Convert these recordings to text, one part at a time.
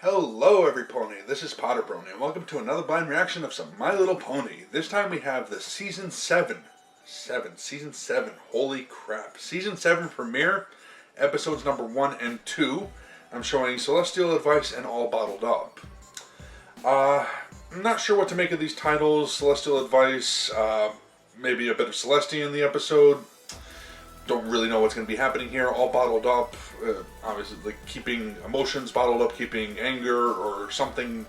Hello everypony, this is PotterBrony and welcome to another blind reaction of some My Little Pony. This time we have the Season 7, holy crap. Season 7 premiere, episodes number 1 and 2. I'm showing Celestial Advice and All Bottled Up. I'm not sure what to make of these titles. Celestial Advice, maybe a bit of Celestia in the episode. Don't really know what's going to be happening here. All bottled up, obviously like keeping emotions bottled up, keeping anger or something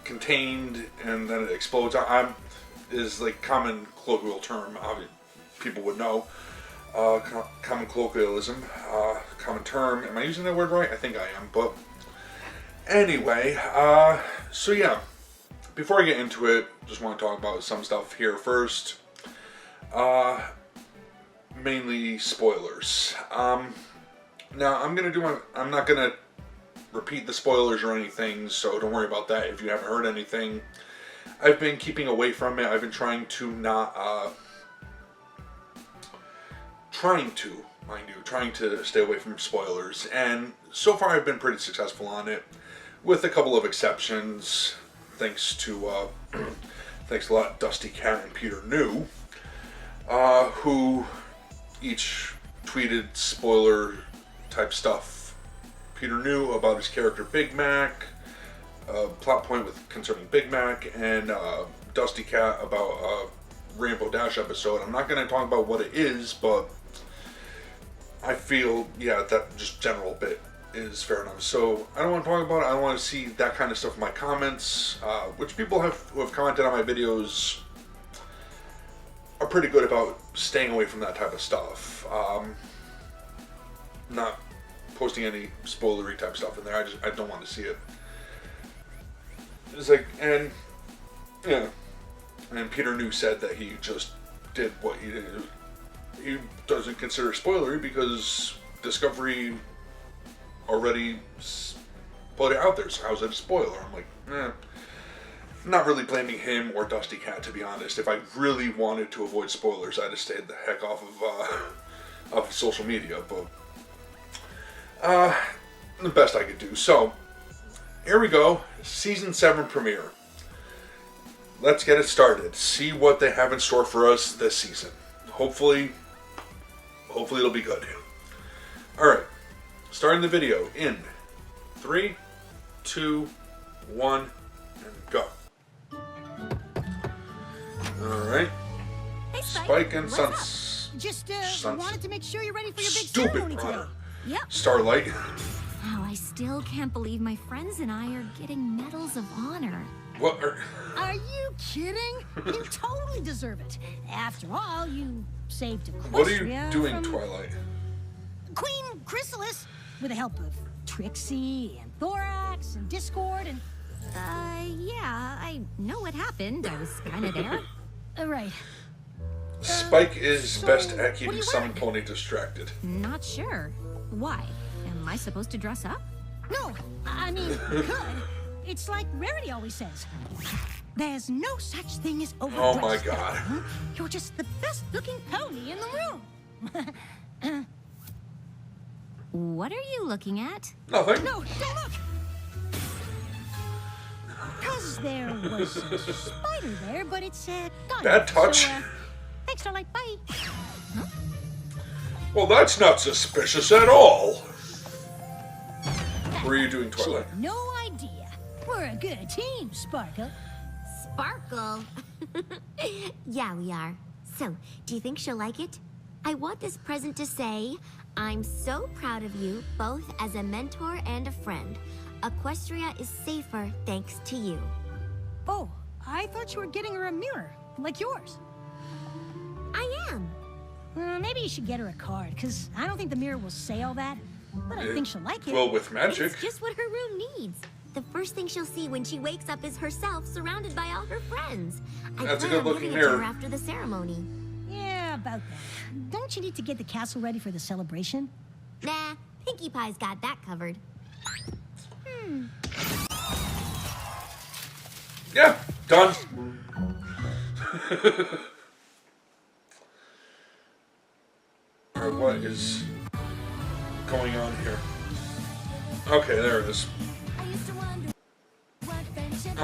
contained, and then it explodes. Is like common colloquial term. People would know. Common colloquialism, common term. Am I using that word right? I think I am. But anyway, so yeah. Before I get into it, just want to talk about some stuff here first. Mainly spoilers. Now I'm not gonna repeat the spoilers or anything, so don't worry about that if you haven't heard anything. I've been keeping away from it. I've been trying to stay away from spoilers, and so far I've been pretty successful on it, with a couple of exceptions, thanks to thanks a lot Dusty Cat and Peter New, who each tweeted spoiler type stuff. Peter New about his character Big Mac, plot point concerning Big Mac, and Dusty Cat about a Rainbow Dash episode. I'm not going to talk about what it is, but I feel, yeah, that just general bit is fair enough. So I don't want to talk about it. I don't want to see that kind of stuff in my comments, which people who have commented on my videos are pretty good about staying away from that type of stuff. Not posting any spoilery type stuff in there. I don't want to see it. It's like, and yeah, and Peter New said that he just did what he did. He doesn't consider spoilery because Discovery already put it out there. So how's it a spoiler? I'm like, not really blaming him or Dusty Cat, to be honest. If I really wanted to avoid spoilers, I'd have stayed the heck off of social media. But the best I could do. So here we go, Season 7 premiere. Let's get it started. See what they have in store for us this season. Hopefully it'll be good. All right, starting the video in 3, 2, 1, and go. Hey, Alright. Spike and Just wanted to make sure you're ready for your big Stupid ceremony today. runner. Yep. Starlight. Oh, I still can't believe my friends and I are getting medals of honor. What Are you kidding? You totally deserve it. After all, you saved Equestria. What are you doing, from Twilight? Queen Chrysalis, with the help of Trixie and Thorax and Discord and... Yeah, I know what happened. I was kind of there. Right. Spike is so best at what do keeping you some wearing? pony distracted. Not sure. Why? Am I supposed to dress up? No, I mean, you could. It's like Rarity always says. There's no such thing as overdressed. Oh my god. Huh? You're just the best looking pony in the room. What are you looking at? Nothing. No, don't look. Because there was a spider there, but it's gone. Bad touch. So, thanks, Starlight. Bye. Huh? Well, that's not suspicious at all. What are you doing, She Twilight? had no idea. We're a good team, Sparkle. Sparkle. Yeah, we are. So, do you think she'll like it? I want this present to say, I'm so proud of you, both as a mentor and a friend. Equestria is safer thanks to you. Oh, I thought you were getting her a mirror, like yours. I am. Maybe you should get her a card, because I don't think the mirror will say all that. But I think she'll like it. Well, with magic. It's just what her room needs. The first thing she'll see when she wakes up is herself surrounded by all her friends. That's a plan on good-looking giving it to her mirror. after the ceremony. Yeah, about that. Don't you need to get the castle ready for the celebration? Nah, Pinkie Pie's got that covered. Yeah, done. Alright, what is going on here? Okay, there it is. I used to wonder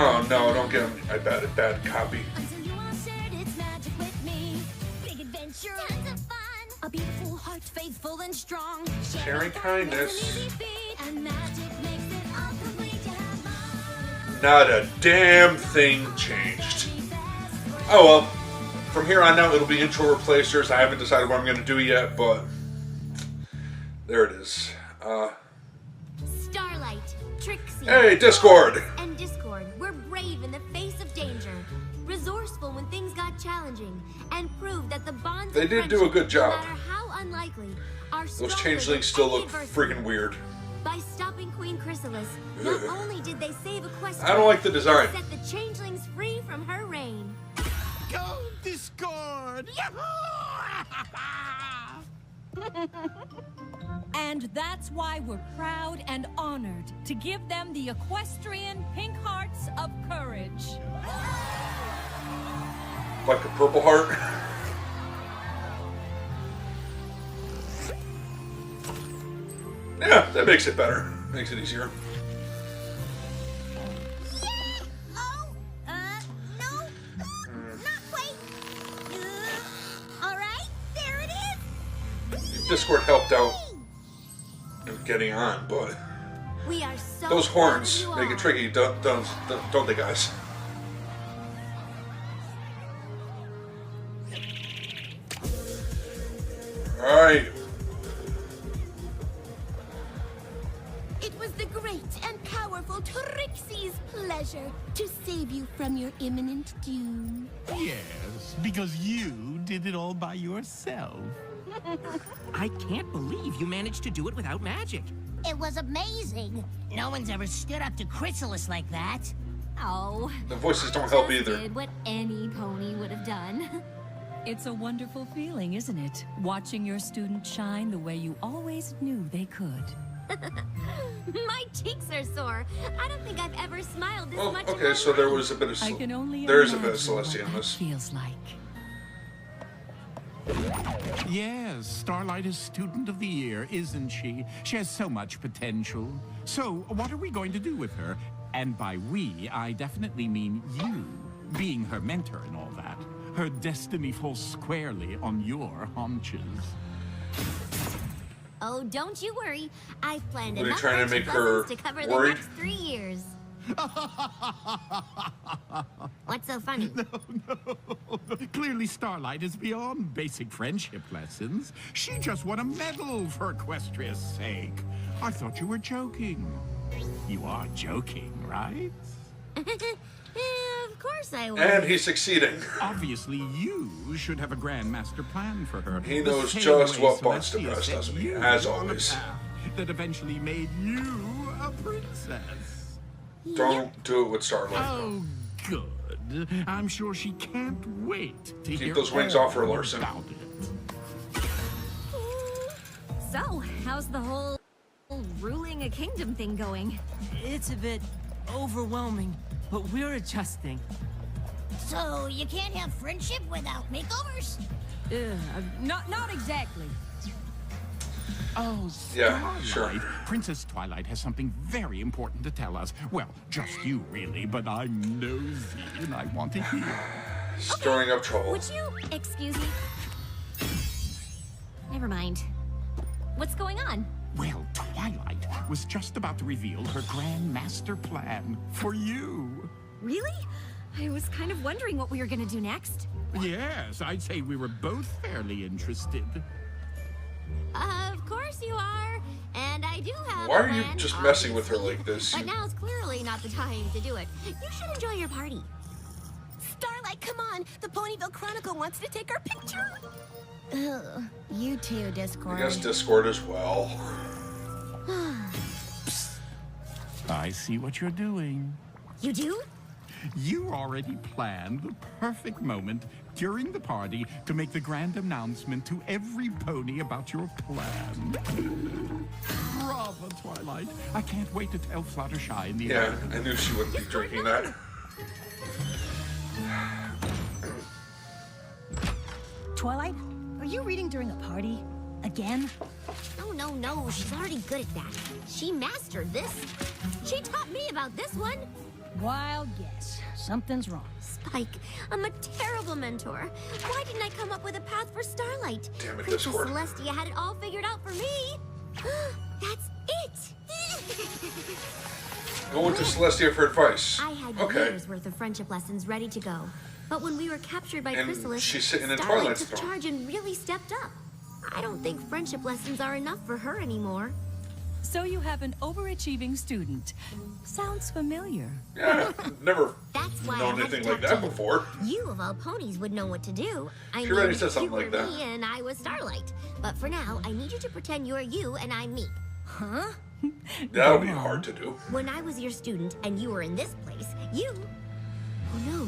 Oh no, don't get him a bad copy. Until you are shared its magic with me. Big adventure. Tons of fun. A beautiful heart, faithful and strong. Sharing kindness. Makes an easy feat, and magic makes it all complete. You have fun. Not a damn thing changed. Oh well, from here on out it'll be intro replacers. I haven't decided what I'm going to do yet, but there it is. Starlight, Trixie, Hey, Discord! and Discord were brave in the face of danger, resourceful when things got challenging, and proved that the bonds They of did do a friendship, good job. no matter how unlikely, are Those stronger changelings than still any look adversity. freaking weird. By stopping Queen Chrysalis, not only did they save Equestria, I don't like the design. but set the changelings free from her reign. Go, Discord! And that's why we're proud and honored to give them the equestrian pink hearts of courage. Like a purple heart. Yeah, that makes it better. Makes it easier. Oh, no, not quite. All right, there it is. Discord helped out in getting on, but We are so those horns proud of make you it all. tricky, don't they, guys? Alright. It was the great and powerful Trixie's pleasure to save you from your imminent doom. Yes, because you did it all by yourself. I can't believe you managed to do it without magic. It was amazing. No one's ever stood up to Chrysalis like that. Oh, The voices don't help just either. did what any pony would have done. It's a wonderful feeling, isn't it? Watching your students shine the way you always knew they could. My cheeks are sore. I don't think I've ever smiled this Well, much. in okay, my so there life. was a bit of I can only there's a bit of imagine what Celestia in that this. feels like. Yes, Starlight is Student of the Year, isn't she? She has so much potential. So, what are we going to do with her? And by we, I definitely mean you, being her mentor and all that. Her destiny falls squarely on your haunches. Oh, don't you worry. I've planned Are they enough trying to friendship make her lessons to cover worried? the next 3 years. What's so funny? Clearly, Starlight is beyond basic friendship lessons. She just won a medal for Equestria's sake. I thought you were joking. You are joking, right? Of course I will. And he's succeeding. Obviously, you should have a grand master plan for her. He The knows same just way what buttons to Celestia press, set doesn't he? you As on the always. path that eventually made you a princess. Don't do it with Starlight. Oh, good. I'm sure she can't wait to hear those wings all off her, Larson. about it. So, how's the whole ruling a kingdom thing going? It's a bit overwhelming, but we're adjusting. So you can't have friendship without makeovers? Not exactly. Oh, Yeah, Starlight. sure. Princess Twilight has something very important to tell us. Well, just you, really, but I'm nosy and I want to hear. Stirring up trouble. Would you excuse me? Never mind. What's going on? Well, Twilight was just about to reveal her grand master plan for you. Really? I was kind of wondering what we were gonna do next. Yes, I'd say we were both fairly interested. Of course you are. And I do have Why a are you plan, just messing with her obviously. like this? But now's clearly not the time to do it. You should enjoy your party. Starlight, come on! The Ponyville Chronicle wants to take our picture! Ugh, you too, Discord. I guess Discord as well. I see what you're doing. You do? You already planned the perfect moment during the party to make the grand announcement to every pony about your plan. Bravo, Twilight. I can't wait to tell Fluttershy and the Yeah, others. I knew she wouldn't be drinking that. Twilight, are you reading during a party? Again? No. She's already good at that. She mastered this. She taught me about this one. Wild guess. Something's wrong. Spike, I'm a terrible mentor. Why didn't I come up with a path for Starlight? Damn it, Princess Discord. Celestia had it all figured out for me. That's it. Going to Celestia for advice. I had Okay. years worth of friendship lessons ready to go. But when we were captured by And Chrysalis, she's sitting in Starlight Twilight took Storm. charge and really stepped up. I don't think friendship lessons are enough for her anymore. So you have an overachieving student. Sounds familiar. Yeah, never That's why I known had to anything like talk that to you. before. You of all ponies would know what to do. I She already mean, said something you like were that. me and I was Starlight. But for now, I need you to pretend you're you and I'm me. Huh? That'll be hard to do. When I was your student and you were in this place, you... Oh no.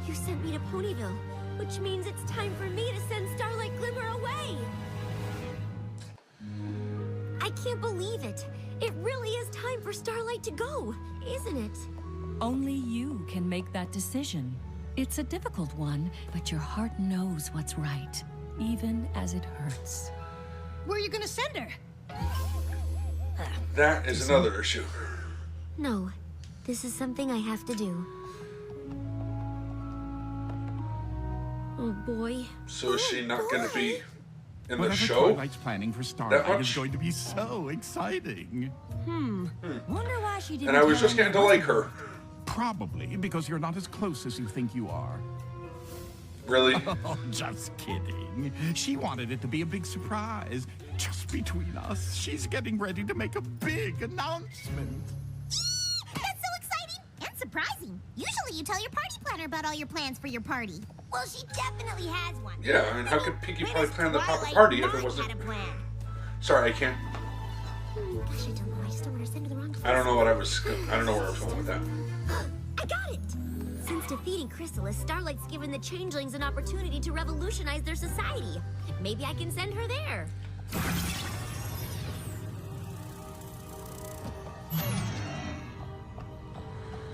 You sent me to Ponyville, which means it's time for me to send Starlight Glimmer away. I can't believe it. It really is time for Starlight to go, isn't it? Only you can make that decision. It's a difficult one, but your heart knows what's right, even as it hurts. Where are you gonna send her? That is another issue. No, this is something I have to do. Oh boy. So is she not going to be in the Whatever show? Twilight's planning for Starlight much? is going to be so exciting. Wonder why she didn't. And I was tell just me getting to like her. Probably because you're not as close as you think you are. Really? Oh, just kidding. She wanted it to be a big surprise. Just between us, she's getting ready to make a big announcement. That's so exciting and surprising. Usually you tell your party planner about all your plans for your party. Well, she definitely has one. Yeah, I mean, how could Pinkie Pie plan the proper Twilight party if not it wasn't... had a plan. Sorry, I can't... Gosh, I don't know. I just don't want to send her the wrong place. I don't know what I was... I don't know where I was going with that. I got it! Since defeating Chrysalis, Starlight's given the Changelings an opportunity to revolutionize their society. Maybe I can send her there.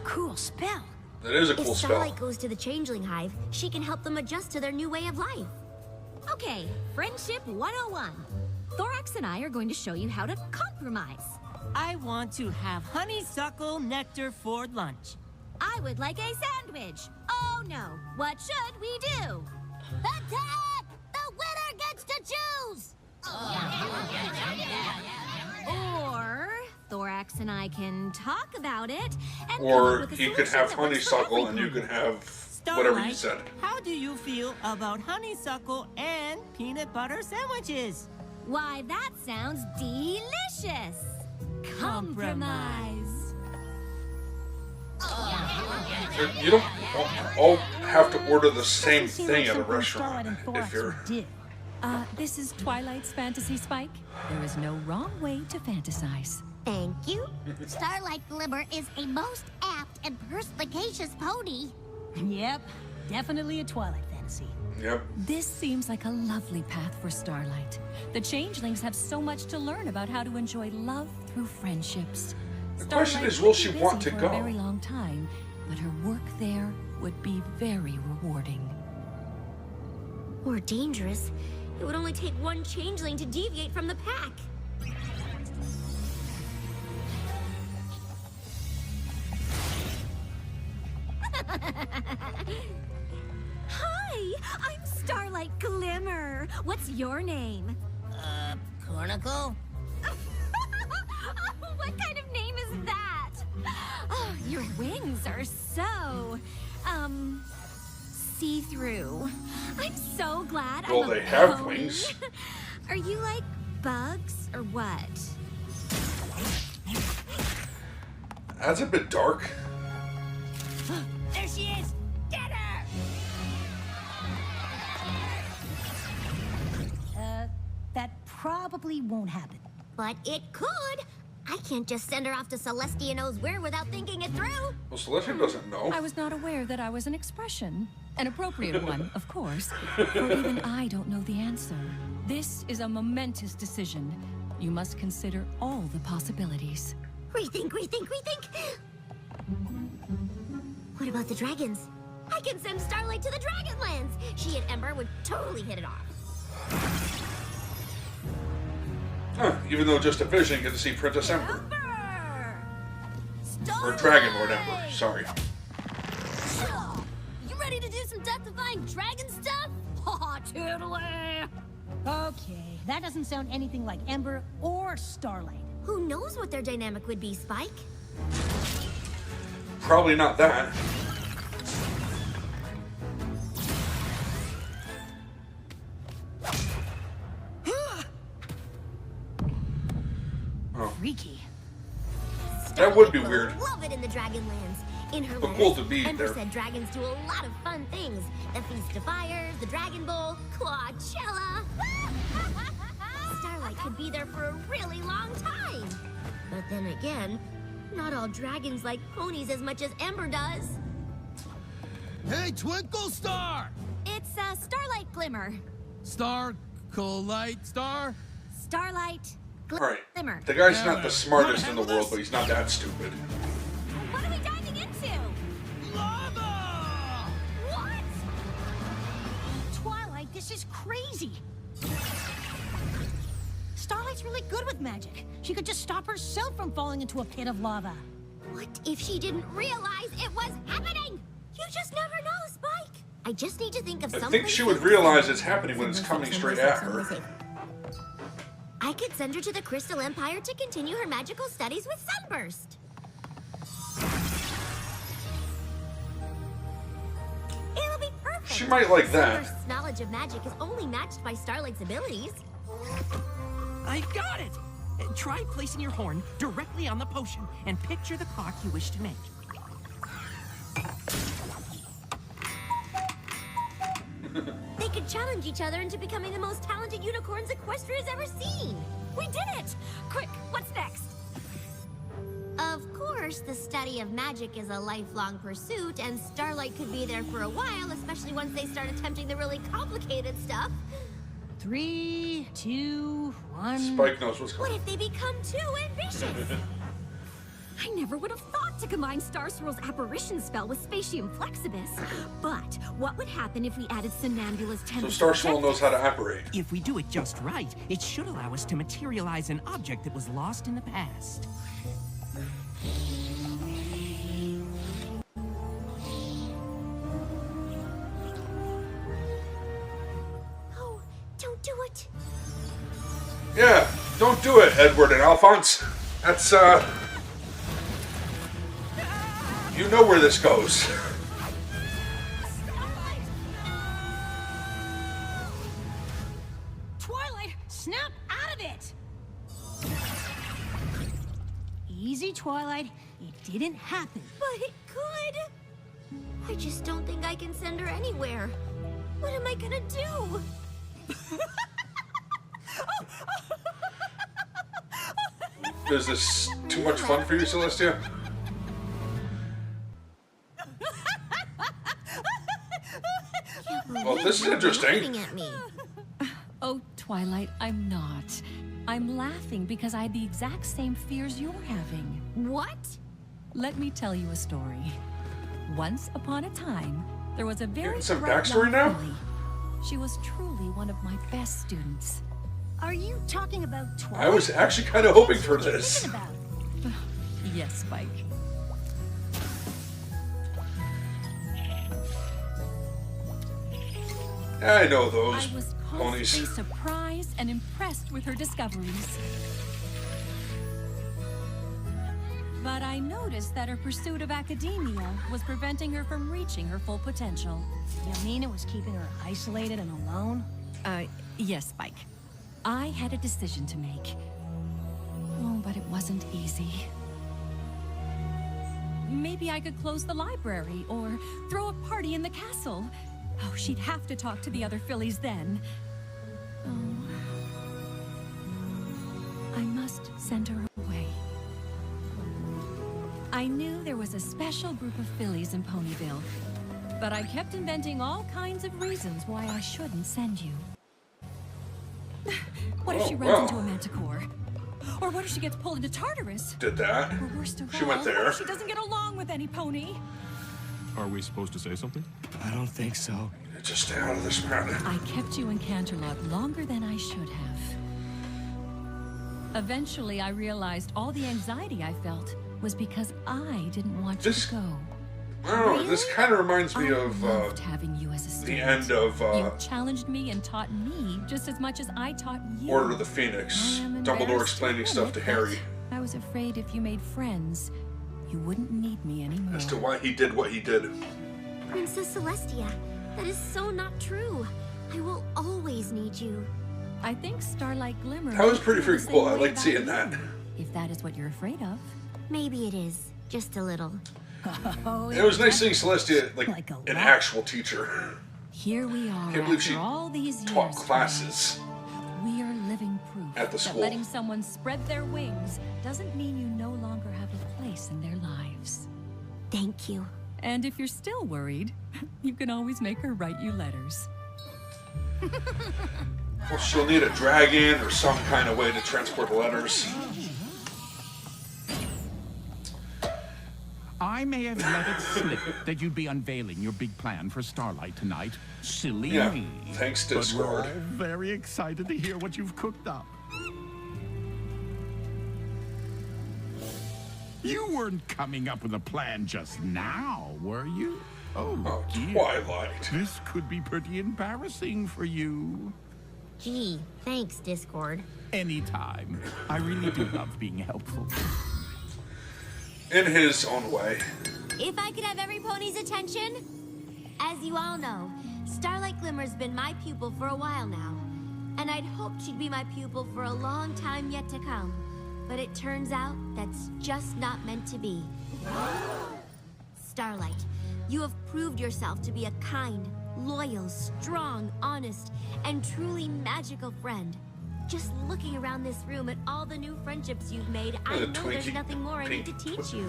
Cool spell. That is a If cool spell. Starlight goes to the Changeling Hive, she can help them adjust to their new way of life. Okay, Friendship 101. Thorax and I are going to show you how to compromise. I want to have honeysuckle nectar for lunch. I would like a sandwich. Oh no, what should we do? Attack! The winner gets to choose! Or Thorax and I can talk about it and come Or up with a he could solution have that works for honeysuckle and you everyone. could have Starlight, whatever you said. how do you feel about honeysuckle and peanut butter sandwiches? Why, that sounds delicious. Compromise. You don't all have to order the same Doesn't seem thing like at a something restaurant Starlight and if Thorax you're... would do. This is Twilight's fantasy, Spike. There is no wrong way to fantasize. Thank you. Starlight Glimmer is a most apt and perspicacious pony. Yep, definitely a Twilight fantasy. Yep. This seems like a lovely path for Starlight. The Changelings have so much to learn about how to enjoy love through friendships. The question Starlight is, would will be she busy want to for go? a very long time, but her work there would be very rewarding. Or dangerous. It would only take one Changeling to deviate from the pack. Hi, I'm Starlight Glimmer. What's your name? Cornicle? What kind of name is that? Oh, your wings are so, see-through. I'm so glad Well, I'm a they have pony. wings. Are you like bugs or what? That's a bit dark. There she is! Get her! That probably won't happen. But it could. I can't just send her off to Celestia knows where without thinking it through. Well, Celestia doesn't know. I was not aware that I was an expression. An appropriate one, of course. For even I don't know the answer. This is a momentous decision. You must consider all the possibilities. Rethink, rethink, rethink. What about the dragons? I can send Starlight to the Dragonlands. She and Ember would totally hit it off. Huh, even though just a vision, get to see Princess Ember. Or Dragon Lord Ember, sorry. You ready to do some death-defying dragon stuff? Aw, totally. Okay, that doesn't sound anything like Ember or Starlight. Who knows what their dynamic would be, Spike? Probably not that. Freaky. That would be Starlight will weird. Love it in the Dragonlands. In her But letters, cool to be Ember there. said dragons do a lot of fun things. The Feast of Fires, the Dragon Bowl, Coachella. Starlight could be there for a really long time. But then again, not all dragons like ponies as much as Ember does. Hey, Twinkle Star! It's Starlight Glimmer. Star, Light Star? Starlight Alright. Glimmer. The guy's not the smartest in the handle world, this? but he's not that stupid. What are we diving into? Lava! What? Twilight, this is crazy. Starlight's really good with magic. She could just stop herself from falling into a pit of lava. What if she didn't realize it was happening? You just never know, Spike. I just need to think of I some think place she would safe. realize it's happening when it's coming Somewhere straight safe, at somewhere her. safe. I could send her to the Crystal Empire to continue her magical studies with Sunburst. It'll be perfect. She might like that. Sunburst's knowledge of magic is only matched by Starlight's abilities. I got it! Try placing your horn directly on the potion and picture the clock you wish to make. They could challenge each other into becoming the most talented unicorns Equestria's ever seen. We did it! Quick, what's next? Of course, the study of magic is a lifelong pursuit, and Starlight could be there for a while, especially once they start attempting the really complicated stuff. 3, 2, 1. Spike knows what's What coming. if they become too ambitious? I never would have thought to combine Star Swirl's apparition spell with Spatium Flexibus. But what would happen if we added Somnambula's So tendency? Star Swirl knows how to operate. If we do it just right, it should allow us to materialize an object that was lost in the past. Oh, don't do it. Yeah, don't do it, Edward and Alphonse. That's, you know where this goes. Twilight, snap out of it! Easy, Twilight. It didn't happen. But it could. I just don't think I can send her anywhere. What am I gonna do? Is this too much fun for you, Celestia? Well, this is interesting. Laughing at me. Oh, Twilight, I'm not. I'm laughing because I had the exact same fears you're having. What? Let me tell you a story. Once upon a time, there was a very Getting some bright backstory young now? filly. She was truly one of my best students. Are you talking about Twilight? I was actually kind of hoping for What are you this. thinking about? Yes, Spike. I know those I was ponies. constantly surprised and impressed with her discoveries. But I noticed that her pursuit of academia was preventing her from reaching her full potential. You mean it was keeping her isolated and alone? Yes, Spike. I had a decision to make. Oh, but it wasn't easy. Maybe I could close the library or throw a party in the castle. Oh, she'd have to talk to the other fillies then. Oh. I must send her away. I knew there was a special group of fillies in Ponyville, but I kept inventing all kinds of reasons why I shouldn't send you. What if she runs wow. into a manticore? Or what if she gets pulled into Tartarus? Did that. Or worst of She all, went what there. if she doesn't get along with any pony? Are we supposed to say something? I don't think so. Just stay out of this, man. I kept you in Canterlot longer than I should have. Eventually, I realized all the anxiety I felt was because I didn't want This- you to go. I don't know, this kind of reminds me I of loved having you as a student. the end of You challenged me and taught me just as much as I taught you. Order of the Phoenix. I am Dumbledore embarrassed explaining to stuff admit to Harry that I was afraid if you made friends, you wouldn't need me anymore. as to why he did what he did. Princess Celestia, that is so not true. I will always need you. I think Starlight Glimmer. That was pretty might feel the freaking cool. same I way liked about seeing you, that. If that is what you're afraid of. Maybe it is. Just a little. Oh, It was nice seeing Celestia like Like a an lot. actual teacher. Here we are. Can't believe after she all these years. Taught classes. We are living proof At the that school. letting someone spread their wings doesn't mean you no longer have a place in their lives. Thank you. And if you're still worried, you can always make her write you letters. Well, she'll need a dragon or some kind of way to transport the letters. I may have let it slip that you'd be unveiling your big plan for Starlight tonight. Silly Yeah, me. thanks, But we're all Discord. very excited to hear what you've cooked up. You weren't coming up with a plan just now, were you? Oh, dear. Twilight. This could be pretty embarrassing for you. Gee, thanks, Discord. Anytime. I really do love being helpful. In his own way. If I could have every pony's attention? As you all know, Starlight Glimmer's been my pupil for a while now. And I'd hoped she'd be my pupil for a long time yet to come. But it turns out that's just not meant to be. Starlight, you have proved yourself to be a kind, loyal, strong, honest, and truly magical friend. Just looking around this room at all the new friendships you've made, I The know there's Twinkie nothing more I need to Pink. teach you.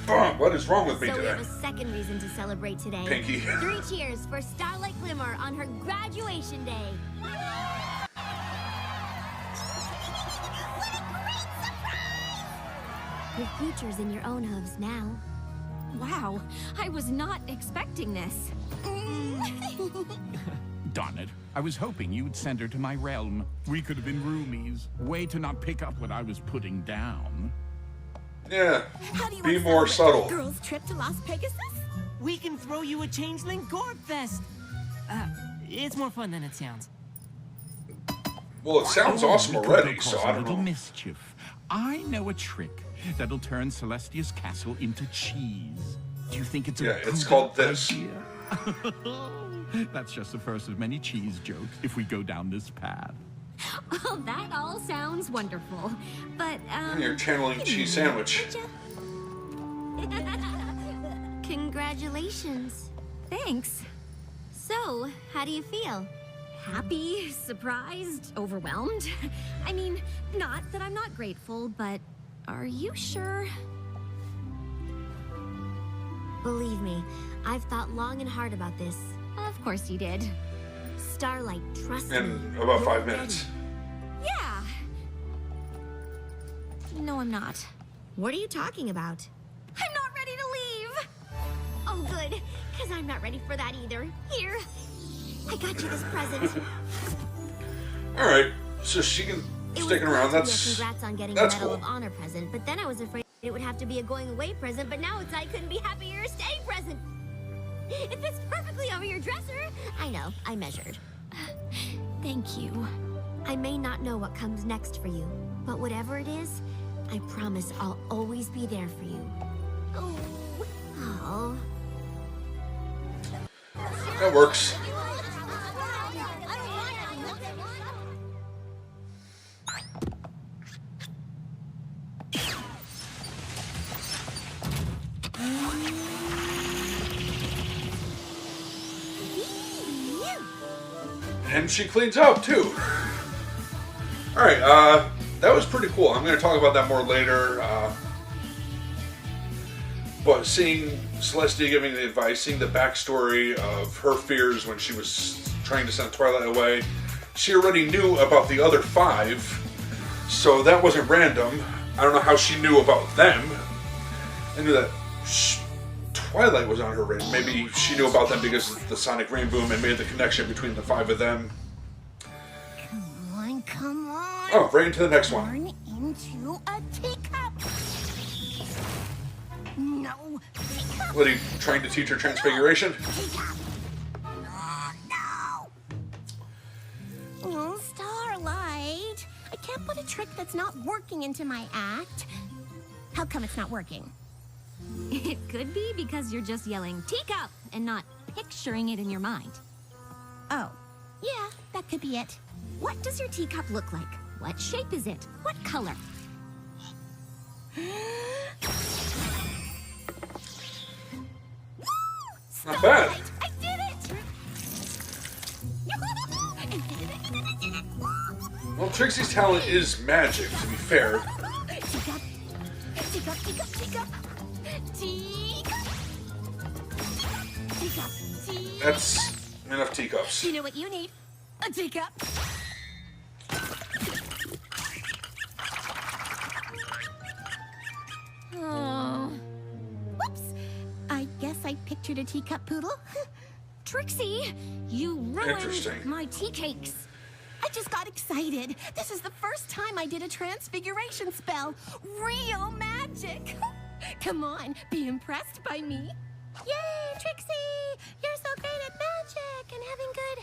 What is wrong with me So we today? have a second reason to celebrate today. Pinky. 3 cheers for Starlight Glimmer on her graduation day. Your future's in your own hooves now. Wow, I was not expecting this. Darn it. I was hoping you'd send her to my realm. We could have been roomies. Way to not pick up what I was putting down. Yeah, How do you be want to more celebrate? subtle. Girls' trip to Las Pegasus? We can throw you a changeling Gorb Fest. It's more fun than it sounds. Well, it sounds Oh, awesome we could already, go so cause I a don't little know. mischief. I know a trick that'll turn Celestia's castle into cheese. Do you think it's a Yeah, it's good called this. idea? That's just the first of many cheese jokes if we go down this path. Oh, that all sounds wonderful. But, You're channeling cheese sandwich. Congratulations. thanks. So, how do you feel? Happy, surprised, overwhelmed? I mean, not that I'm not grateful, but are you sure? Believe me, I've thought long and hard about this. Of course you did. Starlight, trust me. In about You're 5 ready. minutes. Yeah. No, I'm not. What are you talking about? I'm not ready to leave. Oh, good, because I'm not ready for that either. Here, I got you this present. Alright, so she can It was sticking going around. to be a That's congrats on getting that's a Medal cool. of Honor present, but then I was afraid it would have to be a going away present, but now it's I couldn't be happier stay present. It fits perfectly over your dresser. I know, I measured. Thank you. I may not know what comes next for you, but whatever it is, I promise I'll always be there for you. Oh. That works. And she cleans up too. Alright, that was pretty cool. I'm going to talk about that more later. But seeing Celestia giving the advice, seeing the backstory of her fears when she was trying to send Twilight away, she already knew about the other 5, so that wasn't random. I don't know how she knew about them. I knew that Twilight was on her radar. Maybe she knew about them because of the Sonic Rain Boom and made the connection between the 5 of them. Come on. Oh, right into the next one. Turn into a teacup. no. What, are you trying to teach her transfiguration? Oh, Starlight. I can't put a trick that's not working into my act. How come it's not working? It could be because you're just yelling teacup and not picturing it in your mind. Oh, yeah, that could be it. What does your teacup look like? What shape is it? What color? Not bad. I did it! Well, Trixie's talent is magic, to be fair. Teacup, teacup, teacup, teacup. Teacup. Teacup, teacup. That's enough teacups. You know what you need? A teacup. Oh. Whoops. I guess I pictured a teacup poodle. Trixie, you ruined Interesting. my tea cakes. I just got excited. This is the first time I did a transfiguration spell. Real magic. Come on, be impressed by me. Yay, Trixie! You're so great at magic and having good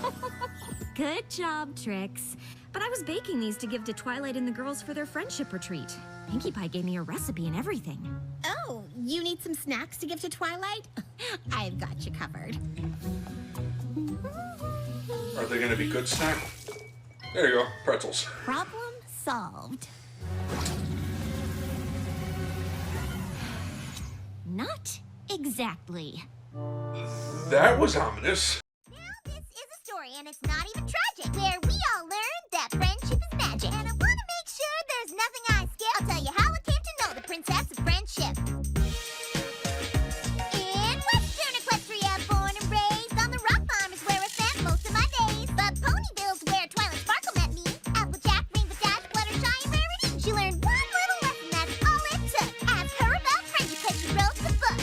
hair. Good job, Trix. But I was baking these to give to Twilight and the girls for their friendship retreat. Pinkie Pie gave me a recipe and everything. Oh, you need some snacks to give to Twilight? I've got you covered. Are they going to be good snack? There you go, pretzels. Problem solved. Not exactly. That was ominous. Now this is a story, and it's not even tragic, where we all learned that friendship is magic. And I want to make sure there's nothing I skip. I'll tell you how I came to know the Princess of Friendship. In Western Equestria, born and raised on the rock farm is where I spent most of my days. But Ponyville's where Twilight Sparkle met me. Applejack, Rainbow Dash, Fluttershy, and Rarity. She learned one little lesson, that's all it took. Ask her about friendship, 'cause she wrote the book.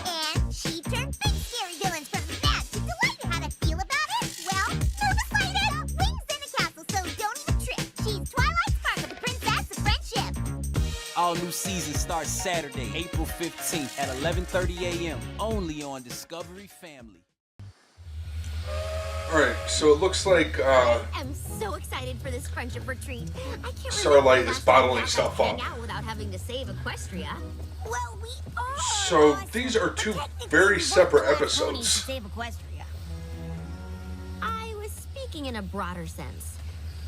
And she turned big scary villains from mad to delighted. How to feel about it? Well, no decided. Wings in a castle, so don't even trip. She's Twilight Sparkle, the Princess of Friendship. All new season starts Saturday, April 15th at 11:30 a.m. only on Discovery Family. Alright, so it looks like I'm so excited for this friendship retreat. I can't Starlight remember is the last bottling time stuff I up. hang out without having to save Equestria. Well, we are. So these are two very separate Ponies to episodes. save Equestria. I was speaking in a broader sense.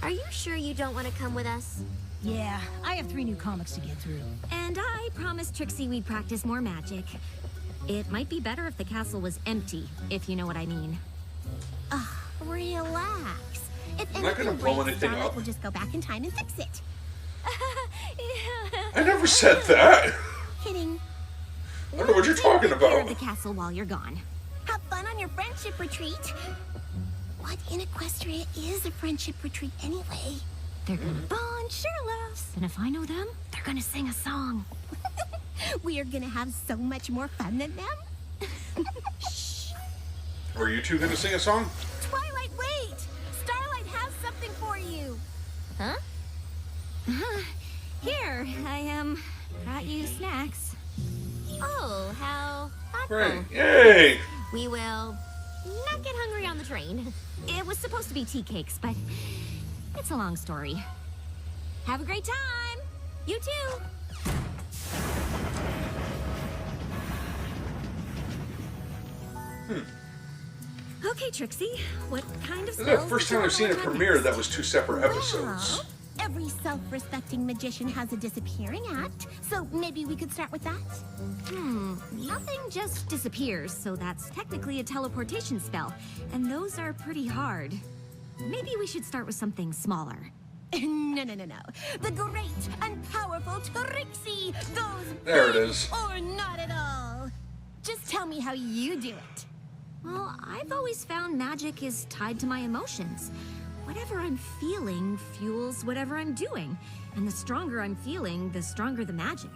Are you sure you don't want to come with us? Yeah, I have 3 new comics to get through. And I promised Trixie we'd practice more magic. It might be better if the castle was empty, if you know what I mean. Relax. If I'm not gonna anything blow breaks, anything Starlight up. will just go back in time and fix it. I never said that. Kidding. I don't know what you're talking Take care of about. the castle while you're gone. Have fun on your friendship retreat. What in Equestria is a friendship retreat anyway? They're gonna bond, share laughs, and if I know them, they're gonna sing a song. We are gonna have so much more fun than them. Are you two going to sing a song? Twilight, wait! Starlight has something for you. Huh? Here, I brought you snacks. Oh, how thoughtful. Great. Yay! We will not get hungry on the train. It was supposed to be tea cakes, but it's a long story. Have a great time! You too. Okay, Trixie, what kind of This is the spells first did you time I've seen a wanna try premiere next? that was 2 separate episodes. Well, every self-respecting magician has a disappearing act, so maybe we could start with that. Nothing just disappears, so that's technically a teleportation spell, and those are pretty hard. Maybe we should start with something smaller. No. The great and powerful Trixie goes There it big is. or not at all. Just tell me how you do it. Well, I've always found magic is tied to my emotions. Whatever I'm feeling fuels whatever I'm doing, and the stronger I'm feeling, the stronger the magic.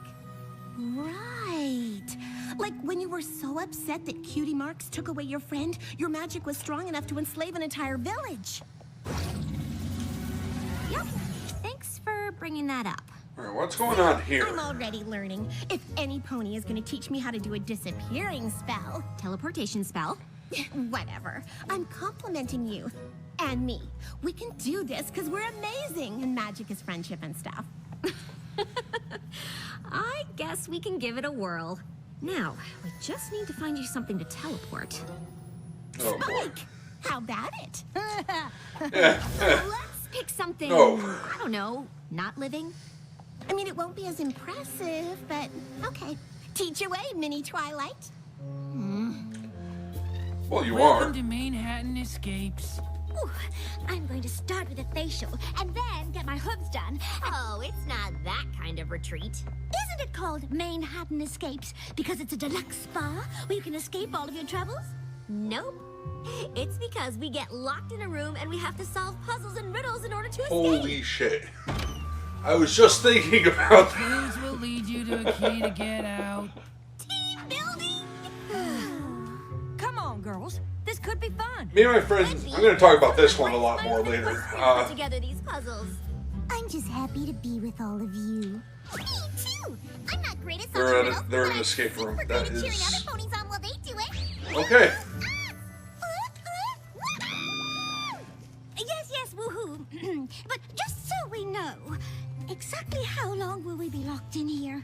Right. Like when you were so upset that Cutie Marks took away your friend, your magic was strong enough to enslave an entire village. Yep. Thanks for bringing that up. Alright, what's going on here? I'm already learning. If any pony is going to teach me how to do a disappearing spell. Teleportation spell. Whatever. I'm complimenting you. And me. We can do this because we're amazing. And magic is friendship and stuff. I guess we can give it a whirl. Now, we just need to find you something to teleport. Oh, boy. Spike! How about it? Let's pick something, No. I don't know, not living? I mean, it won't be as impressive, but okay. Teach away, Mini Twilight. Well, you Welcome are. to Manhattan Escapes. Ooh, I'm going to start with a facial and then get my hooves done. Oh, it's not that kind of retreat. Isn't it called Manhattan Escapes because it's a deluxe spa where you can escape all of your troubles? Nope. It's because we get locked in a room and we have to solve puzzles and riddles in order to escape. Holy shit. I was just thinking about that. Clues will lead you to a key to get out. Team building! Come on, girls. This could be fun. Me and my friends, I'm going to talk about this one a lot more later. Put together these puzzles. I'm just happy to be with all of you. Me too. I'm not great at They're solving in riddles, they're but in an I'm escape room. super That great at cheering is other ponies on while they do it. okay. Yes, woohoo. But just so we know, exactly how long will we be locked in here?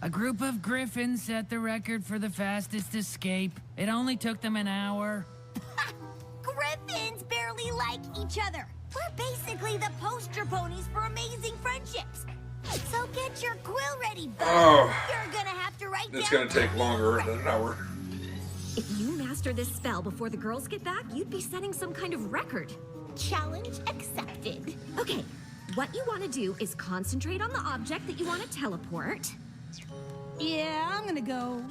A group of griffins set the record for the fastest escape. It only took them an hour. Griffins barely like each other. We're basically the poster ponies for amazing friendships. So get your quill ready, bud. Oh, You're gonna have to write it's down... going to take longer than an hour. If you master this spell before the girls get back, you'd be setting some kind of record. Challenge accepted. Okay, what you want to do is concentrate on the object that you want to teleport. Yeah, I'm gonna go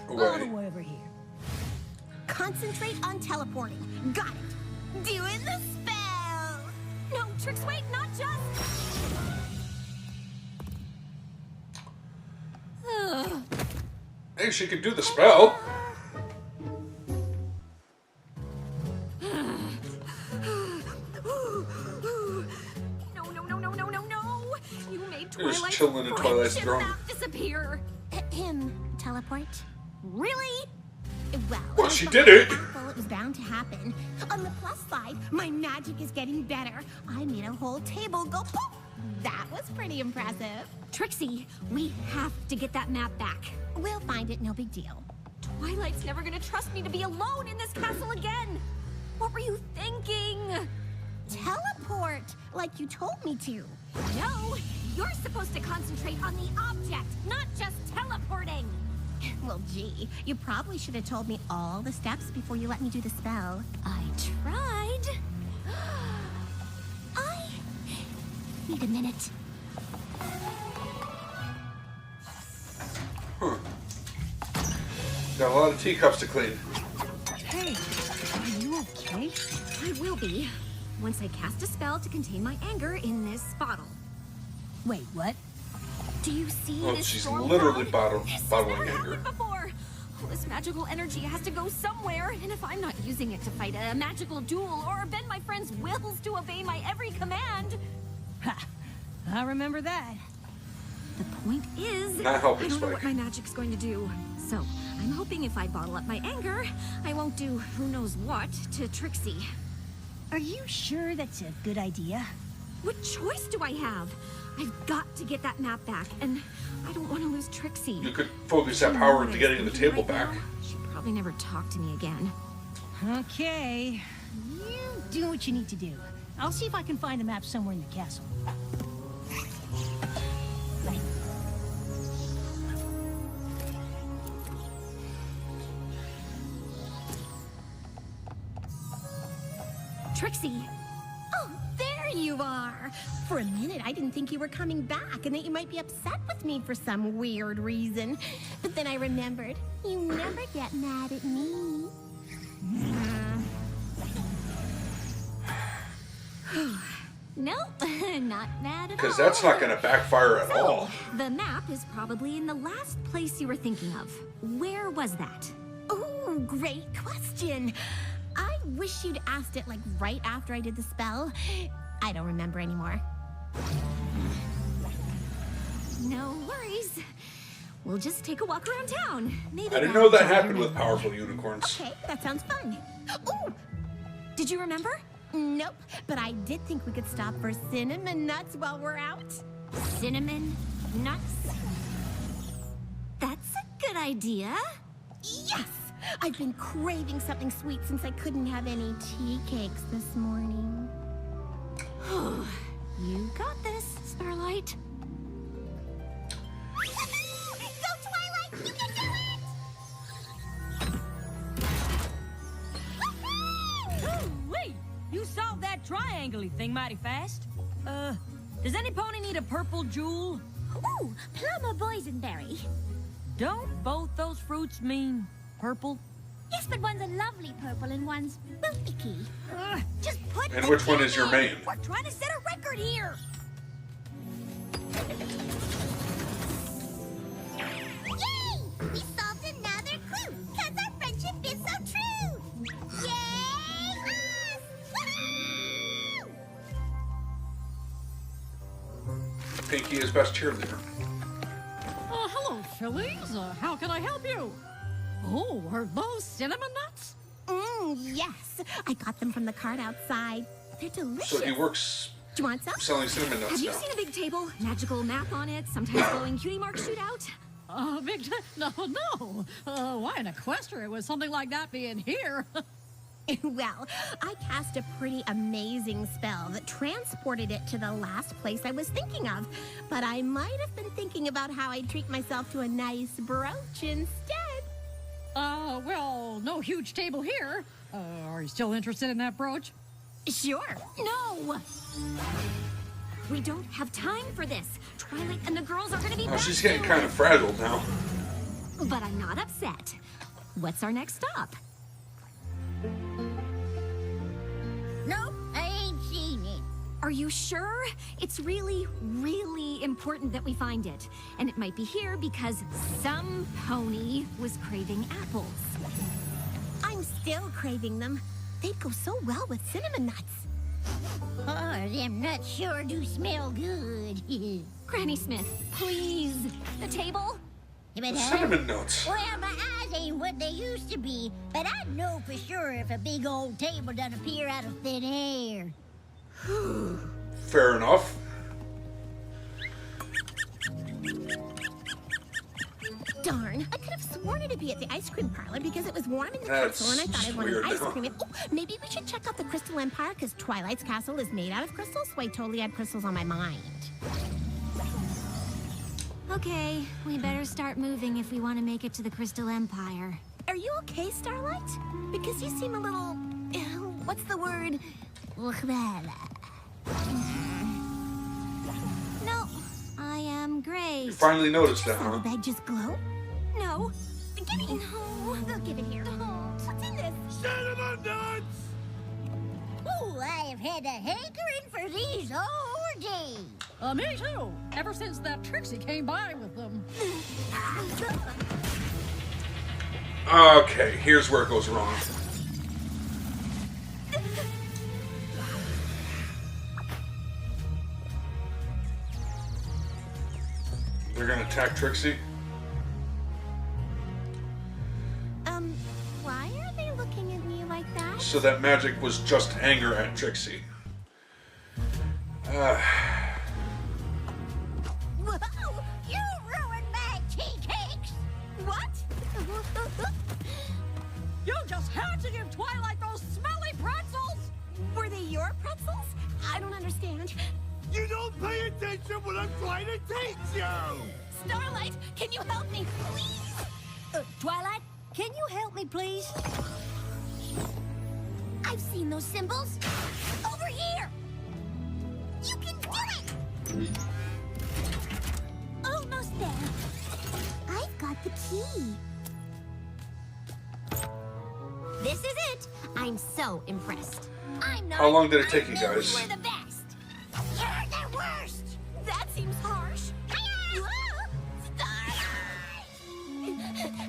all the Away. way over here. Concentrate on teleporting. Got it. Doing the spell. No, Tricks, wait, not just... Hey, she could do the spell. No. You made You're just Twilight's chilling in Twilight's friendship throne. map disappear. Him teleport. Really? Well, Well, she did it. It was bound to happen. On the plus side, my magic is getting better. I made a whole table go poof. That was pretty impressive. Trixie, we have to get that map back. We'll find it, no big deal. Twilight's never gonna trust me to be alone in this castle again. What were you thinking? Teleport, like you told me to. No, you're supposed to concentrate on the object, not just teleporting. Well, gee, you probably should have told me all the steps before you let me do the spell. I tried. I need a minute. Got a lot of teacups to clean. Hey, are you okay? I will be, once I cast a spell to contain my anger in this bottle. Wait, what? Do you see Oh, this she's storm literally cloud? bottling This has never anger. happened before. All this magical energy has to go somewhere, and if I'm not using it to fight a magical duel or bend my friends' wills to obey my every command... Ha! I remember that. The point is, Not helping, I don't know Spike. what my magic's going to do. So, I'm hoping if I bottle up my anger, I won't do who knows what to Trixie. Are you sure that's a good idea? What choice do I have? I've got to get that map back, and I don't want to lose Trixie. You could focus that I know power what into I'm getting the thinking table right back. now. She'll probably never talk to me again. Okay. You do what you need to do. I'll see if I can find the map somewhere in the castle. Trixie! Oh, there you are. For a minute, I didn't think you were coming back and that you might be upset with me for some weird reason. But then I remembered, you never get mad at me. Nope, not mad at all. Because that's not going to backfire at So, all. the map is probably in the last place you were thinking of. Where was that? Oh, great question. I wish you'd asked it like right after I did the spell. I don't remember anymore. No worries. We'll just take a walk around town. Maybe I didn't know that happened with powerful unicorns. Okay, that sounds fun. Ooh, Did you remember? nope. But I did think we could stop for cinnamon nuts while we're out. Cinnamon nuts? That's a good idea. Yes! I've been craving something sweet since I couldn't have any tea cakes this morning. You got this, Starlight. Go, Twilight! You can do it! Wait! You solved that triangle-y thing mighty fast. Does any pony need a purple jewel? Ooh, plum or boysenberry? Don't both those fruits mean purple? Yes, but one's a lovely purple and one's, well, icky. Just put And the which one is pen your main? We're trying to set a record here. Yay! We solved another clue, because our friendship is so true. Yay! Us! Woohoo! Pinky is best cheerleader. Hello, fillies. How can I help you? Oh, are those cinnamon nuts? Yes. I got them from the cart outside. They're delicious. So he works Do you want some? selling cinnamon nuts Have you now. seen a big table? Magical map on it, sometimes glowing cutie mark shootout? No. Why an equestrian with something like that being here? Well, I cast a pretty amazing spell that transported it to the last place I was thinking of. But I might have been thinking about how I'd treat myself to a nice brooch instead. Well, no huge table here. Are you still interested in that brooch? Sure. No! We don't have time for this. Twilight and the girls are gonna be Oh, back she's getting soon. kind of fragile now. But I'm not upset. What's our next stop? Nope, I ain't seen it. Are you sure? It's really, really important that we find it. And it might be here because some pony was craving apples. I'm still craving them. They'd go so well with cinnamon nuts. Oh, them nuts sure do smell good. Granny Smith, please. The table? But, Cinnamon nuts. well, my eyes ain't what they used to be, but I'd know for sure if a big old table done appear out of thin air. Fair enough. Darn, I could have sworn it'd be at the ice cream parlor because it was warm in the That's castle and I thought I wanted weird. ice cream. And, maybe we should check out the Crystal Empire because Twilight's castle is made out of crystals, so I totally had crystals on my mind. Okay, we better start moving if we want to make it to the Crystal Empire. Are you okay, Starlight? Because you seem a little... what's the word? No, I am great. You finally noticed that, Does the huh? bag just glow? No. Give me... No. I'll give it here. What's in this? Cinnamon nuts! Ooh, I have had a hankering for these all day. Me too. Ever since that Trixie came by with them. Okay, here's where it goes wrong. They're gonna attack Trixie. Why are they looking at me like that? So that magic was just anger at Trixie. Whoa, you ruined my tea cakes. What? You just had to give Twilight those smelly pretzels! Were they your pretzels? I don't understand. You don't pay attention when I'm trying to teach you! Starlight, can you help me, please? Twilight, can you help me, please? I've seen those symbols. Over here. You can do it. Almost there. I've got the key. This is it. I'm so impressed. I'm not. How long did it take I you knew guys? You were the best. You're the worst. That seems harsh. Starlight!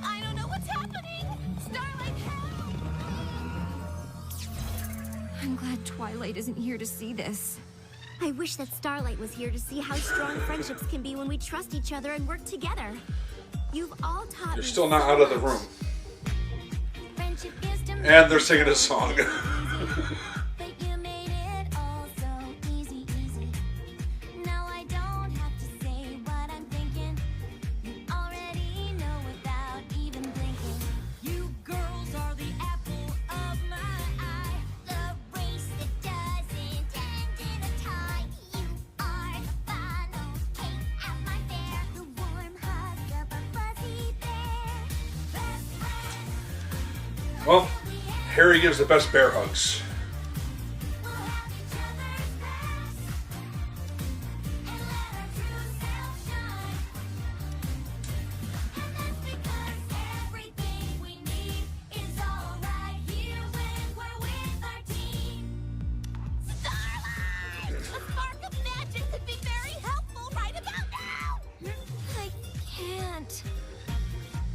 I don't know what's happening. Starlight, help! I'm glad Twilight isn't here to see this. I wish that Starlight was here to see how strong friendships can be when we trust each other and work together. You've all taught You're me still not so out of the much. room. Friendship is to And they're singing a song. But you made it all so easy, easy. Now I don't have to say what I'm thinking. You already know without even blinking. You girls are the apple of my eye. The race that doesn't end in a tie. You are the final cake at my fair. The warm hug of a fuzzy bear. Best friend. Well, Harry gives the best bear hugs. We'll have each other's backs. And let our true self shine. And that's because everything we need is all right here when we're with our team. Starlight! A spark of magic could be very helpful right about now! I can't.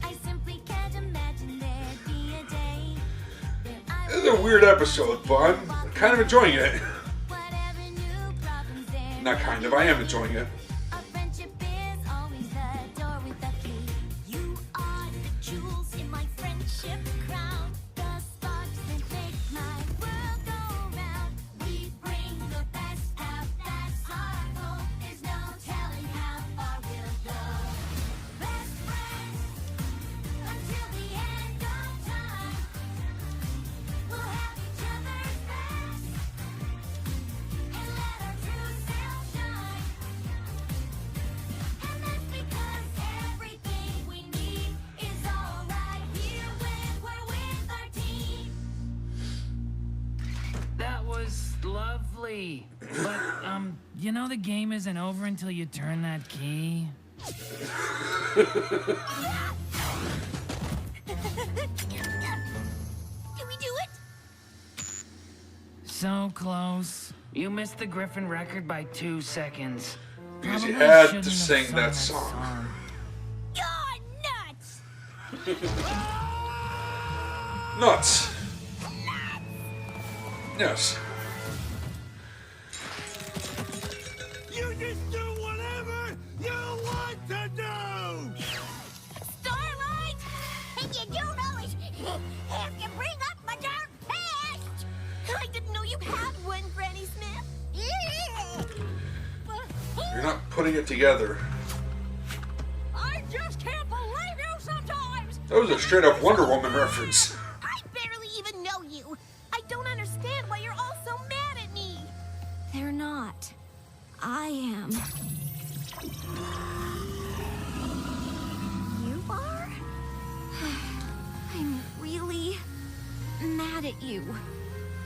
I simply can't imagine there'd be a day that I This is a weird episode, but I'm kind of enjoying it. whatever new problems there. Not kind of, I am enjoying it. A friendship is always the door with the key. You are the jewels in my friendship crown. The sparks that make my world go round. We bring the best out, that's our goal. There's no telling how far we'll go. Best friends until the end of time. We'll have each other's backs and let our true self shine. And that's because everything we need is all right here when we're with our team. That was lovely. But, you know the game isn't over until you turn that key? Can we do it? So close. You missed the Griffin record by 2 seconds. Because you Probably had shouldn't to have sing sung that song. You're nuts! Nuts. Yes. You just do whatever you want to do! Starlight! And you don't always have to bring up my dark past! I didn't know you had one, Granny Smith. You're not putting it together. I just can't believe you sometimes! That was a straight up Wonder Woman reference. I barely even know you. I don't understand why you're all so mad at me. They're not. I am. You are? I'm really mad at you.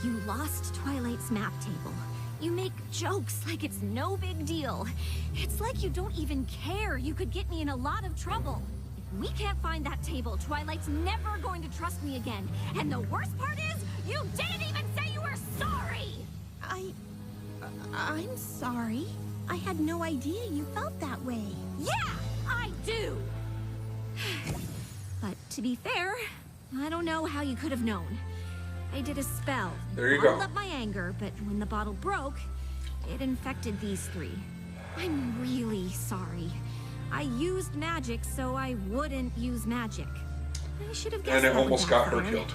You lost Twilight's map table. You make jokes like it's no big deal. It's like you don't even care. You could get me in a lot of trouble. If we can't find that table, Twilight's never going to trust me again. And the worst part is, you didn't even say you were sorry! I'm sorry. I had no idea you felt that way. Yeah, I do! But to be fair, I don't know how you could have known. I did a spell. There you Bottled go. up my anger, but when the bottle broke, it infected these three. I'm really sorry. I used magic so I wouldn't use magic. I should have guessed And it that would almost got her backfire. killed.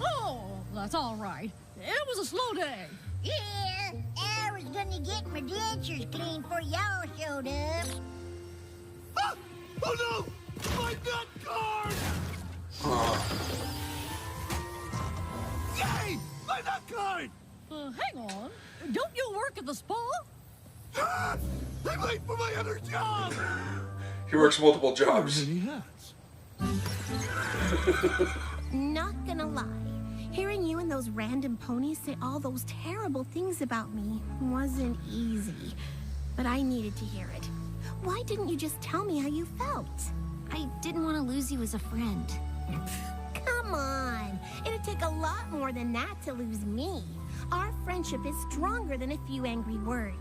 Oh, that's all right. It was a slow day. Yeah, I was gonna get my dentures clean before y'all showed up. Ah! Oh no! My nut card! Yay! My nut card! Hang on. Don't you work at the spa? Ah! I'm late for my other job! He works multiple jobs. Many hats. Not gonna lie. Hearing you and those random ponies say all those terrible things about me wasn't easy. But I needed to hear it. Why didn't you just tell me how you felt? I didn't want to lose you as a friend. Come on. It'd take a lot more than that to lose me. Our friendship is stronger than a few angry words.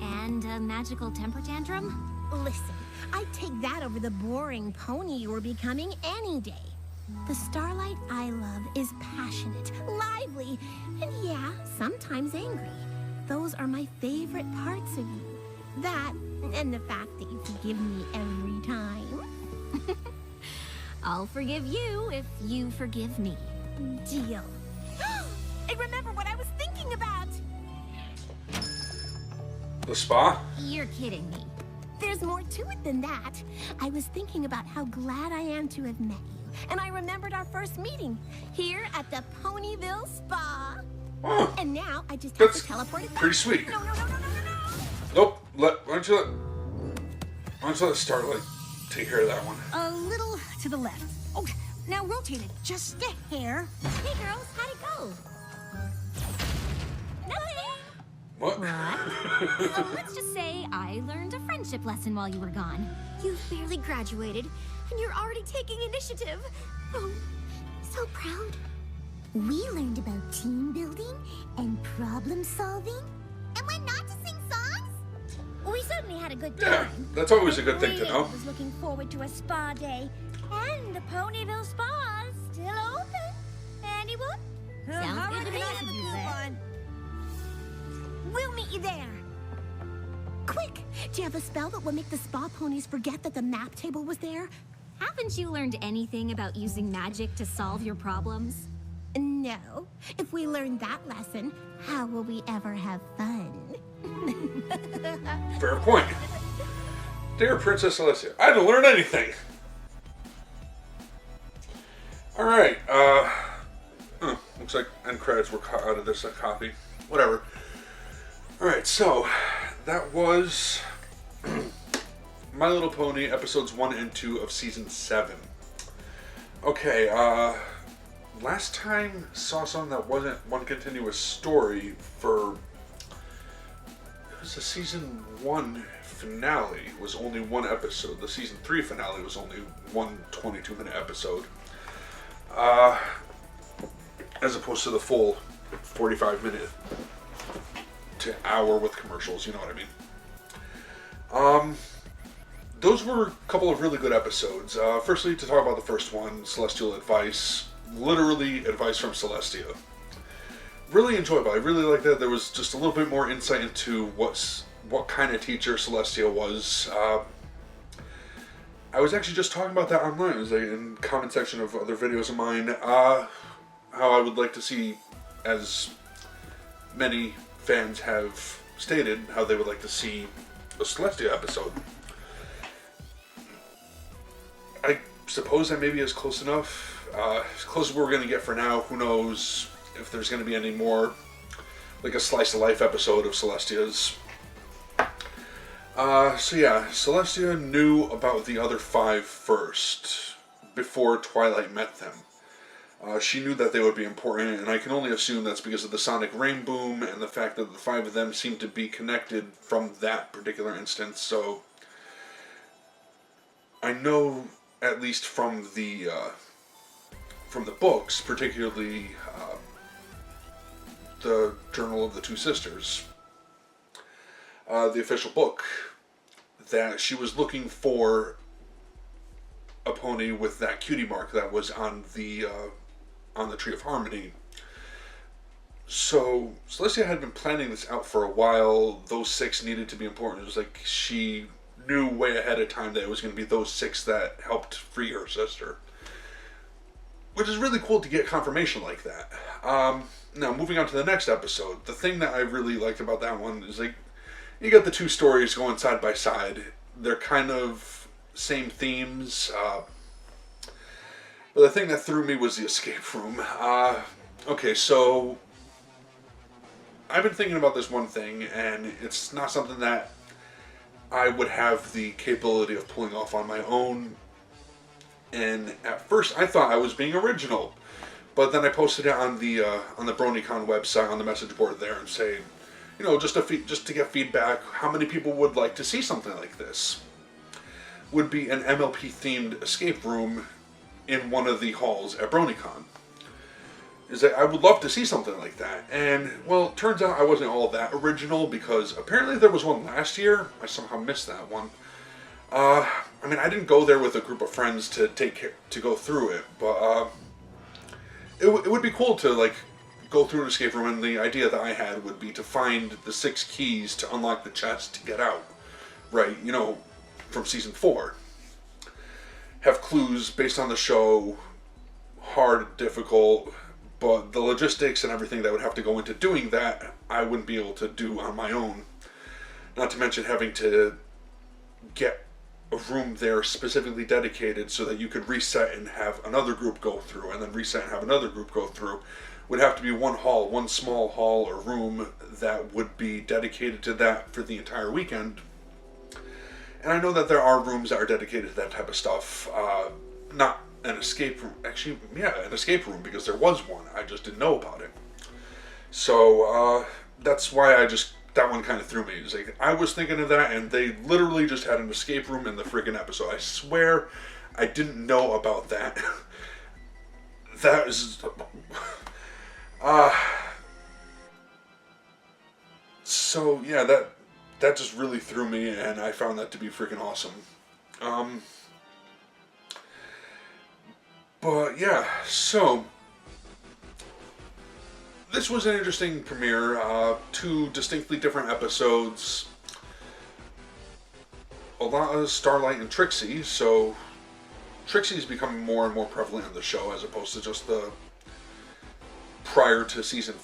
And a magical temper tantrum? Listen, I'd take that over the boring pony you were becoming any day. The Starlight I love is passionate, lively, and yeah, sometimes angry. those are my favorite parts of you. That, and the fact that you forgive me every time. I'll forgive you if you forgive me. Deal. I remember what I was thinking about. The spa? You're kidding me. There's more to it than that. I was thinking about how glad I am to have met you. And I remembered our first meeting here at the Ponyville Spa. Oh, And now I just have to teleport it back. pretty sweet. No. Nope. Why don't you let Starlight take care of that one? A little to the left. Oh, now rotate it just a hair. Hey girls, how'd it go? Nothing. What? So let's just say I learned a friendship lesson while you were gone. You've barely graduated, and you're already taking initiative. Oh, so proud. We learned about team building and problem solving. And when not to sing songs. We certainly had a good Yeah, time. that's always a good thing to Rio know. was looking forward to a spa day. And the Ponyville Spa is still open. Anyone? Sounds How good to would me. I have a coupon? We'll meet you there. Quick! Do you have a spell that will make the spa ponies forget that the map table was there? Haven't you learned anything about using magic to solve your problems? No. If we learn that lesson, how will we ever have fun? Fair point. Dear Princess Celestia, I didn't learn anything. Alright, looks like end credits were cut out of this copy. Whatever. Alright, so that was My Little Pony episodes 1 and 2 of season 7. Okay, last time saw something that wasn't one continuous story for... It was the season 1 finale was only one episode. The season 3 finale was only one 22-minute episode. As opposed to the full 45-minute to hour with commercials, you know what I mean? Those were a couple of really good episodes. Firstly, to talk about the first one, Celestial Advice. Literally advice from Celestia. Really enjoyable. I really liked that. There was just a little bit more insight into what kind of teacher Celestia was. I was actually just talking about that online. It was in the comment section of other videos of mine. How I would like to see, as many fans have stated, how they would like to see a Celestia episode. I suppose that maybe is close enough. As close as we're going to get for now. Who knows if there's going to be any more, like a slice of life episode of Celestia's. So yeah, Celestia knew about the other 5 first, before Twilight met them. She knew that they would be important, and I can only assume that's because of the sonic rain boom and the fact that the 5 of them seem to be connected from that particular instance. So I know, at least from the books, particularly the Journal of the Two Sisters, the official book, that she was looking for a pony with that cutie mark that was on the Tree of Harmony. So Celestia had been planning this out for a while. Those 6 needed to be important. It was like she knew way ahead of time that it was going to be those 6 that helped free her sister. Which is really cool to get confirmation like that. Now, moving on to the next episode. The thing that I really liked about that one is, like, you got the 2 stories going side by side. They're kind of same themes. But the thing that threw me was the escape room. Okay, so I've been thinking about this one thing, and it's not something that I would have the capability of pulling off on my own. And at first, I thought I was being original, but then I posted it on the BronyCon website on the message board there and saying, you know, just to get feedback, how many people would like to see something like this? Would be an MLP themed escape room in one of the halls at BronyCon. Is that I would love to see something like that. And, well, it turns out I wasn't all that original, because apparently there was one last year. I somehow missed that one. I mean, I didn't go there with a group of friends to go through it, but it would be cool to, like, go through an escape room, and the idea that I had would be to find the 6 keys to unlock the chest to get out. Right, you know, from season 4. Have clues based on the show, hard, difficult, but the logistics and everything that would have to go into doing that, I wouldn't be able to do on my own. Not to mention having to get a room there specifically dedicated so that you could reset and have another group go through, and then reset and have another group go through. Would have to be one hall, one small hall or room that would be dedicated to that for the entire weekend. And I know that there are rooms that are dedicated to that type of stuff. Not an escape room. Actually, yeah, an escape room, because there was one. I just didn't know about it. So, that's why that one kind of threw me. It was like, I was thinking of that, and they literally just had an escape room in the freaking episode. I swear I didn't know about that. That is... So, yeah, that just really threw me, and I found that to be freaking awesome. But, yeah, so... This was an interesting premiere. 2 distinctly different episodes. A lot of Starlight and Trixie, so... Trixie's becoming more and more prevalent in the show, as opposed to just the... Prior to season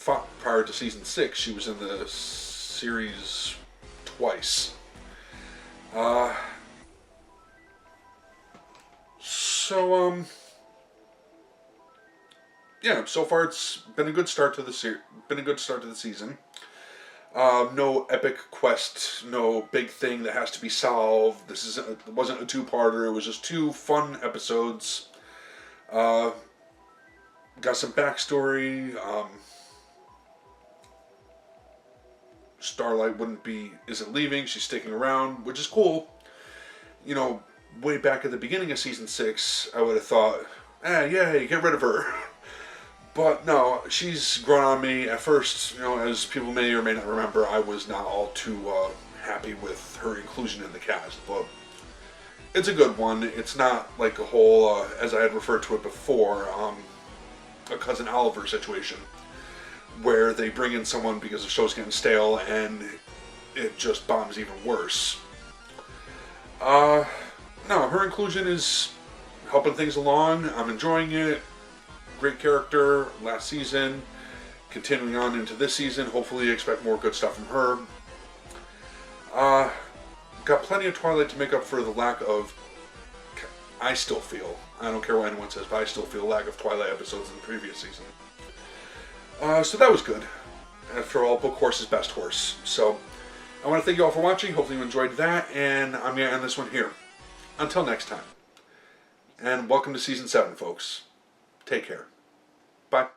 6, she was in the series twice. Yeah, so far it's been a good start to the season. No epic quest, no big thing that has to be solved. It wasn't a 2-parter. It was just 2 fun episodes. Got some backstory. Starlight isn't leaving. She's sticking around, which is cool. You know, way back at the beginning of season 6, I would have thought, yay, get rid of her. But no, she's grown on me. At first, you know, as people may or may not remember, I was not all too happy with her inclusion in the cast. But it's a good one. It's not like a whole, as I had referred to it before, a Cousin Oliver situation, where they bring in someone because the show's getting stale and it just bombs even worse. No, her inclusion is helping things along. I'm enjoying it. Great character last season, continuing on into this season. Hopefully expect more good stuff from her. Got plenty of Twilight to make up for the lack of, I still feel, I don't care what anyone says, but I still feel lack of Twilight episodes in the previous season. So that was good. After all, book horse is best horse. So I want to thank you all for watching. Hopefully you enjoyed that, and I'm going to end this one here. Until next time. And welcome to Season 7, folks. Take care. Bye.